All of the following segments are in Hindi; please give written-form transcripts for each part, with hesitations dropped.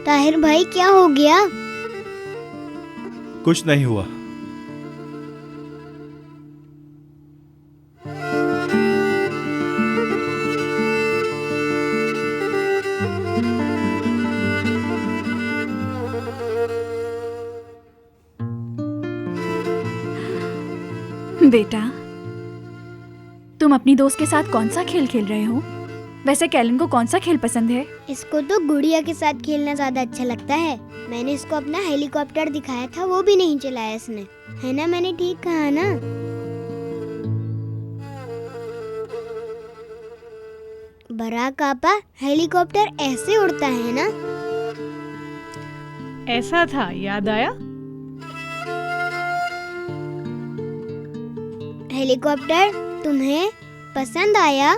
ताहिर भाई क्या हो गया? कुछ नहीं हुआ। बेटा, तुम अपनी दोस्त के साथ कौन सा खेल खेल रहे हो? वैसे कैलन को कौन सा खेल पसंद है? इसको तो गुड़िया के साथ खेलना ज्यादा अच्छा लगता है। मैंने इसको अपना हेलीकॉप्टर दिखाया था, वो भी नहीं चलाया इसने। है ना, मैंने ठीक कहा ना? बराक आपा, हेलीकॉप्टर ऐसे उड़ता है ना? ऐसा था, याद आया? हेलीकॉप्टर तुम्हें पसंद आया?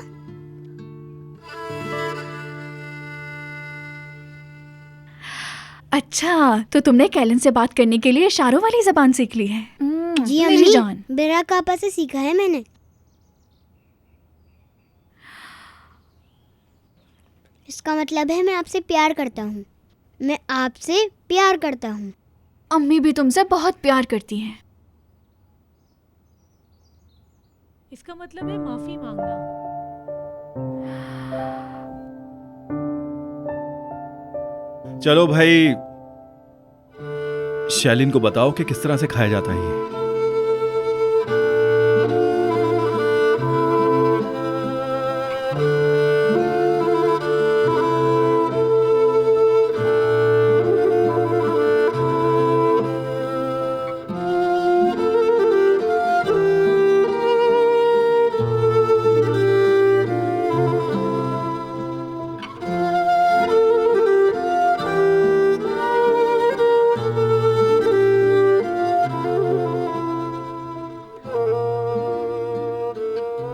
अच्छा, तो तुमने कैलन से बात करने के लिए इशारों वाली जबान सीख ली है? जी मेरी अम्मी, जान। बराक आपा से सीखा है मैंने। इसका मतलब है मैं आपसे प्यार करता हूँ। मैं आपसे प्यार करता हूँ। अम्मी भी तुमसे बहुत प्यार करती हैं। इसका मतलब है माफी मांगना। चलो भाई, शैलिन को बताओ कि किस तरह से खाया जाता है ये।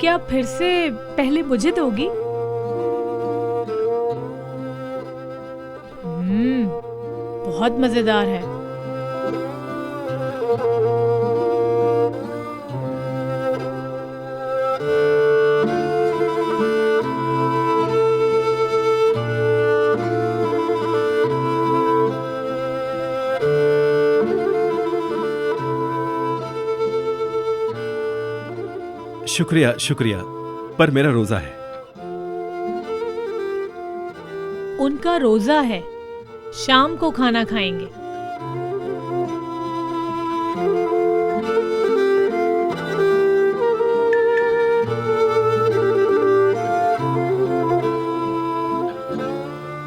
क्या फिर से पहले मुझे दोगी? बहुत मजेदार है। शुक्रिया शुक्रिया, पर मेरा रोजा है। उनका रोजा है, शाम को खाना खाएंगे।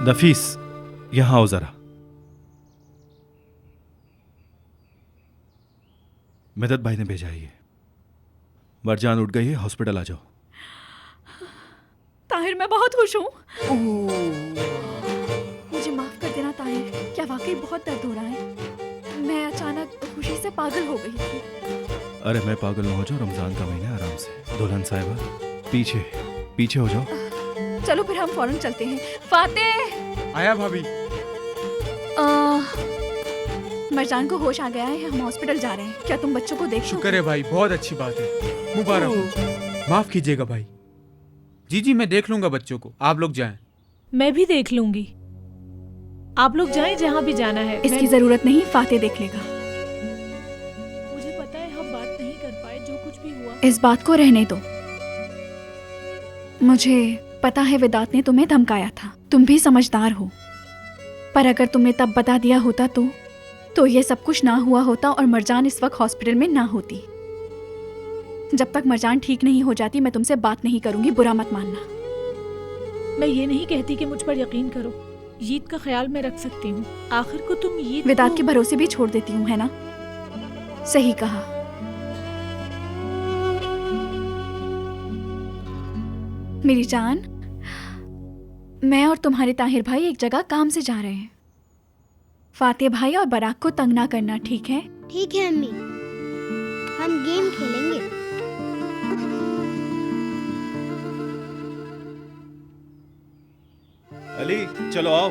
नफीस, यहाँ आओ जरा। मदद भाई ने भेजा है ये। मरजान उठ गई है, हॉस्पिटल आ जाओ। ताहिर, मैं बहुत खुश हूँ। मुझे माफ कर देना ताहिर, क्या वाकई बहुत दर्द हो रहा है। मैं अचानक खुशी से पागल हो गई थी। अरे मैं पागल न हो जाओ, रमजान का महीना है, आराम से। दुल्हन साहिबा, पीछे पीछे हो जाओ। चलो फिर हम फौरन चलते हैं। फातेह! आया भाभी। मरजान को होश आ गया है, हम हॉस्पिटल जा रहे हैं। क्या तुम बच्चों को देख शुक्र है भाई, बहुत अच्छी बात है। मुबारक हो। माफ कीजिएगा भाई। जी जी, मैं देख लूंगा बच्चों को, आप लोग जाएं। मैं भी देख लूंगी। आप लोग जाएं जहां भी जाना है। इसकी जरूरत नहीं, फातेह देख लेगा। मुझे पता है हम बात नहीं कर पाए, जो कुछ भी हुआ। इस बात को रहने दो। मुझे पता है विदात ने तुम्हें धमकाया था, तुम भी समझदार हो। पर अगर तुमने तब बता दिया होता तो ये सब कुछ ना हुआ होता और मरजान इस वक्त हॉस्पिटल में ना होती। जब तक मरजान ठीक नहीं हो जाती मैं तुमसे बात नहीं करूंगी, बुरा मत मानना। मैं ये नहीं कहती कि मुझ पर यकीन करो, ईद का ख्याल मैं रख सकती हूँ। आखिर को तुम ईद विदात के भरोसे भी छोड़ देती हूँ, है ना? सही कहा। मेरी जान, मैं और तुम्हारे ताहिर भाई एक जगह काम से जा रहे हैं। फातेह भाई और बराक को तंग ना करना, ठीक है? ठीक है अम्मी, हम गेम खेलेंगे। अली, चलो आओ।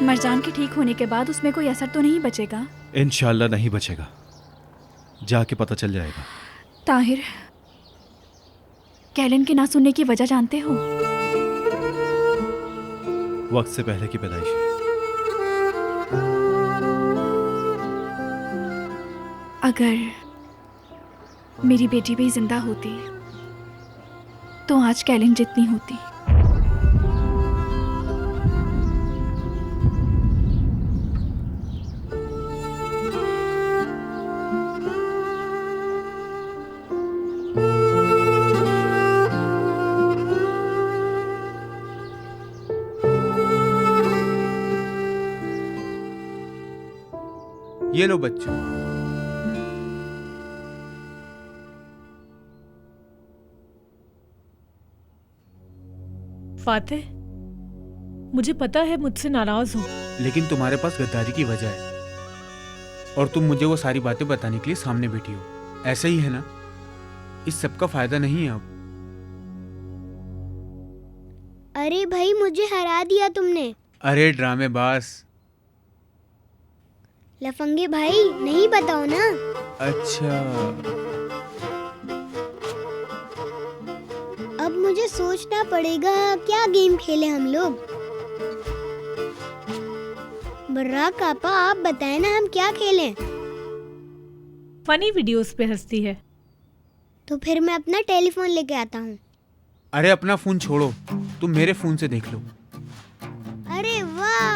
मरजान के ठीक होने के बाद उसमें कोई असर तो नहीं बचेगा? इंशाल्लाह नहीं बचेगा, जाके पता चल जाएगा। ताहिर, कैलन के ना सुनने की वजह जानते हो? वक्त से पहले की पैदाइश है। अगर मेरी बेटी भी जिंदा होती तो आज कैलन जितनी होती। ये लो बच्चों। फातिह, मुझे पता है मुझसे नाराज हो, लेकिन तुम्हारे पास गद्दारी की वजह है और तुम मुझे वो सारी बातें बताने के लिए सामने बैठी हो। ऐसा ही है ना? इस सब का फायदा नहीं है अब। अरे भाई, मुझे हरा दिया तुमने। अरे ड्रामेबाज। लफंगे भाई, नहीं बताओ ना। अच्छा, अब मुझे सोचना पड़ेगा क्या गेम खेले हम लोग। बर्रा कापा, आप बताएं ना हम क्या खेलें। फनी वीडियोस पे हंसती है। तो फिर मैं अपना टेलीफोन लेके आता हूँ। अरे अपना फोन छोड़ो, तुम मेरे फोन से देख लो। अरे वाह,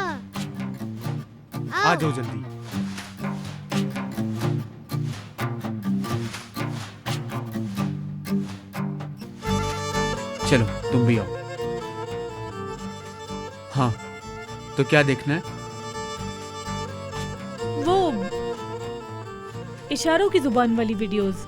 आ जाओ जल्दी। चलो तुम भी आओ। हाँ, तो क्या देखना है? वो इशारों की जुबान वाली वीडियोस।